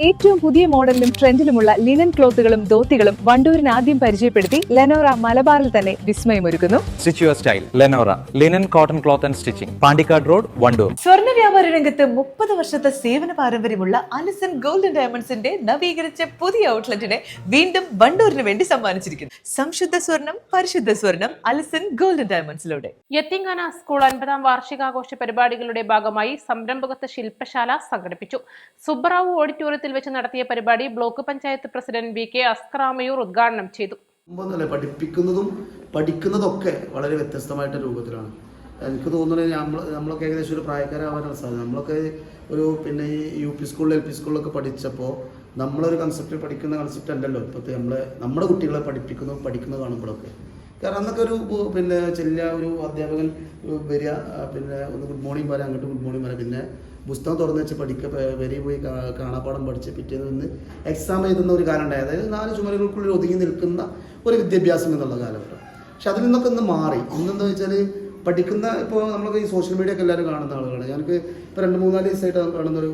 ഏറ്റവും പുതിയ മോഡലിലും ട്രെൻഡിലുമുള്ള ലിനൻ ക്ലോത്തുകളും ധോത്തികളും വണ്ടൂരിന് ആദ്യം പരിചയപ്പെടുത്തി ലെനോറ മലബാറിൽ തന്നെ വിസ്മയമൊരുക്കുന്നു. Stitch your style Lenora linen cotton cloth and stitching, Pandikkad road, Wandoor. സ്വർണ്ണ വ്യാപാര രംഗത്ത് 30 വർഷത്തെ സേവന പാരമ്പര്യമുള്ള അലിസൺ ഗോൾഡ് ആൻഡ് ഡയമണ്ട്സിന്റെ നവീകരിച്ച പുതിയ ഔട്ട്ലെറ്റിനെ വീണ്ടും വണ്ടൂരിന് വേണ്ടി സമ്മാനിച്ചിരിക്കുന്നു. സംശുദ്ധ സ്വർണം, പരിശുദ്ധ സ്വർണം, അലിസൺ ഗോൾഡ് ആൻഡ് ഡയമണ്ട്സിലൂടെ. യത്തിങ്ങാന സ്കൂൾ 50ാം വാർഷികാഘോഷ പരിപാടികളുടെ ഭാഗമായി സംരംഭകത്വ ശില്പശാല സംഘടിപ്പിച്ചു. സുബ്ബറാവു ഓഡിറ്റോറിയത്തിൽ വെച്ച് നടത്തിയ പരിപാടി block panchayat president V K അസ്കറാമയൂർ ഉദ്ഘാടനം ചെയ്തു. പഠിപ്പിക്കുന്നതും പഠിക്കുന്നതൊക്കെ വളരെ വ്യത്യസ്തമായിട്ട് രൂപത്തിലാണ്. എനിക്ക് തോന്നുന്നത് നമ്മളൊക്കെ ഏകദേശം ഒരു പ്രായക്കാരാവാനാണ് സാധ്യത. നമ്മളൊക്കെ ഒരു ഈ യു പി സ്കൂളിൽ എൽ പി സ്കൂളിലൊക്കെ പഠിച്ചപ്പോൾ നമ്മളൊരു കൺസെപ്റ്റിൽ പഠിക്കുന്ന കൺസെപ്റ്റ് അല്ലല്ലോ ഇപ്പോഴത്തെ നമ്മുടെ കുട്ടികളെ പഠിക്കുന്നത് കാണുമ്പോഴൊക്കെ. കാരണം അന്നൊക്കെ ഒരു ചെല്ലുക, ഒരു അധ്യാപകൻ വരിക, ഒന്ന് ഗുഡ് മോർണിംഗ് പറയാം, അങ്ങോട്ട് ഗുഡ് മോർണിംഗ് പറയാം, പിന്നെ പുസ്തകം തുറന്ന് വെച്ച് വരി പോയി കാണാപ്പാടം പഠിച്ച് പിറ്റേന്ന് നിന്ന് എക്സാം എഴുതുന്ന ഒരു കാലം ഉണ്ടായത്. അതായത് 4 ചുമരുകൾക്കുള്ളിൽ ഒതുങ്ങി നിൽക്കുന്ന ഒരു വിദ്യാഭ്യാസം എന്നുള്ള കാലഘട്ടം. പക്ഷെ അതിൽ നിന്നൊക്കെ ഒന്ന് മാറി. ഇന്നെന്താ വെച്ചാൽ ഇപ്പോൾ നമ്മളൊക്കെ ഈ സോഷ്യൽ മീഡിയ ഒക്കെ എല്ലാവരും കാണുന്ന ആളുകളാണ്. ഞങ്ങൾക്ക് ഇപ്പോൾ 2-3-4 ദിവസമായിട്ട് കാണുന്നൊരു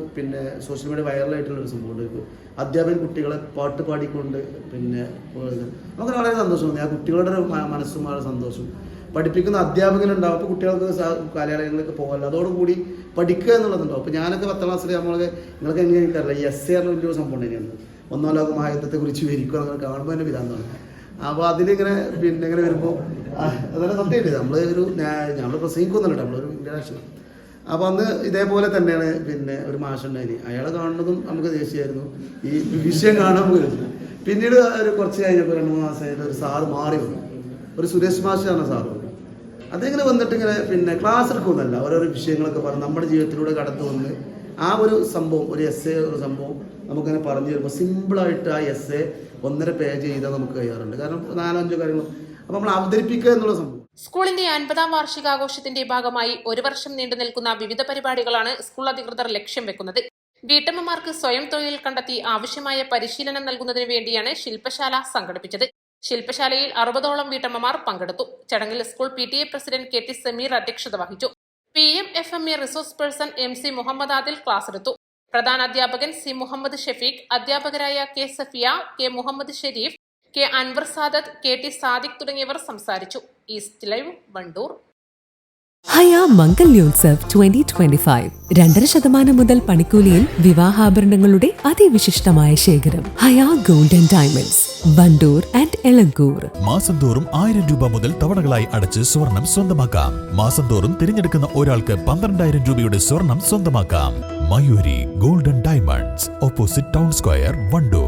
സോഷ്യൽ മീഡിയ വൈറലായിട്ടുള്ളൊരു സംഭവമുണ്ട്. ഇപ്പോൾ അധ്യാപകൻ കുട്ടികളെ പാട്ട് പാടിക്കൊണ്ട് നമുക്ക് വളരെ സന്തോഷം തോന്നി. ആ കുട്ടികളുടെ മനസ്സും വളരെ സന്തോഷം. പഠിപ്പിക്കുന്ന അധ്യാപകനുണ്ടാവും. അപ്പോൾ കുട്ടികൾക്ക് കലാലയങ്ങളിലേക്ക് പോകാമല്ലോ, അതോടുകൂടി പഠിക്കുക എന്നുള്ളതുണ്ടാവും. അപ്പോൾ ഞാനൊക്കെ 10ാം ക്ലാസ്സിൽ നിങ്ങൾക്ക് എങ്ങനെ എനിക്കറിയില്ല, ഈ എസ് എ വലിയൊരു സംഭവം ഉണ്ടായിരുന്നു. 1-ാം ലോക മഹായുദ്ധത്തെക്കുറിച്ച് വിവരിക്കുക, അങ്ങനെ കാണുമ്പോൾ തന്നെ വിധാനമാണ്. അപ്പോൾ അതിലിങ്ങനെ ഇങ്ങനെ വരുമ്പോൾ അതല്ല സത്യമായിട്ട് നമ്മൾ പ്രസംഗിക്കുന്നില്ല, നമ്മളൊരു ഇൻ്ററാക്ഷൻ. അപ്പോൾ അന്ന് ഇതേപോലെ തന്നെയാണ് ഒരു മാഷുണ്ടായി. അയാളെ കാണുന്നതും നമുക്ക് ദേഷ്യമായിരുന്നു, ഈ വിഷയം കാണാൻ പോലും. പിന്നീട് ഒരു കുറച്ച് കഴിഞ്ഞപ്പോൾ 2-3 മാസമായിട്ട് ഒരു സാറ് മാറി വന്നു. ഒരു സുരേഷ് മാഷാണ് സാറ്. അതിങ്ങനെ വന്നിട്ട് ഇങ്ങനെ ക്ലാസ് എടുക്കുമെന്നല്ല, ഓരോരോ വിഷയങ്ങളൊക്കെ പറഞ്ഞ് നമ്മുടെ ജീവിതത്തിലൂടെ കടന്നു വന്ന് ആ ഒരു സംഭവം, ഒരു എസ് എ ഒരു സംഭവം നമുക്കങ്ങനെ പറഞ്ഞു തരുമ്പോൾ സിമ്പിളായിട്ട് ആ എസ് എ 1.5 പേജ് ചെയ്താൽ നമുക്ക് കഴിയാറുണ്ട്. കാരണം 4-5 കാര്യങ്ങൾ അപ്പോൾ നമ്മൾ അവതരിപ്പിക്കുക എന്നുള്ള സംഭവം. സ്കൂളിന്റെ 50ാം വാർഷികാഘോഷത്തിന്റെ ഭാഗമായി 1 വർഷം നീണ്ടു നിൽക്കുന്ന വിവിധ പരിപാടികളാണ് സ്കൂൾ അധികൃതർ ലക്ഷ്യം വെക്കുന്നത്. വീട്ടമ്മമാർക്ക് സ്വയം തൊഴിൽ കണ്ടെത്തി ആവശ്യമായ പരിശീലനം നൽകുന്നതിന് വേണ്ടിയാണ് ശില്പശാല സംഘടിപ്പിച്ചത്. ശില്പശാലയിൽ 60ഓളം വീട്ടമ്മമാർ പങ്കെടുത്തു. ചടങ്ങിൽ school PTA president KT Sameer അധ്യക്ഷത വഹിച്ചു. PMFME resource person MC Muhammad Adil class എടുത്തു. പ്രധാന അധ്യാപകൻ C മുഹമ്മദ് ഷഫീഖ്, അധ്യാപകരായ K Safiya, K Muhammad Sharif, K Anwar Sadath, KT Sadiq തുടങ്ങിയവർ സംസാരിച്ചു. East live, Wandoor. ഹയ മംഗല്യോത്സവ് 2025 2.5% മുതൽ പണിക്കൂലിയിൽ വിവാഹാഭരണങ്ങളുടെ അതിവിശിഷ്ടമായ ശേഖരം. Haya gold and diamonds, Wandoor and Elankur. മാസം തോറും 1000 രൂപ മുതൽ തവണകളായി അടച്ച് സ്വർണം സ്വന്തമാക്കാം. മാസം തോറും തിരഞ്ഞെടുക്കുന്ന ഒരാൾക്ക് 12,000 രൂപയുടെ സ്വർണം സ്വന്തമാക്കാം. Mayuri gold and diamonds, opposite town square, Wandoor.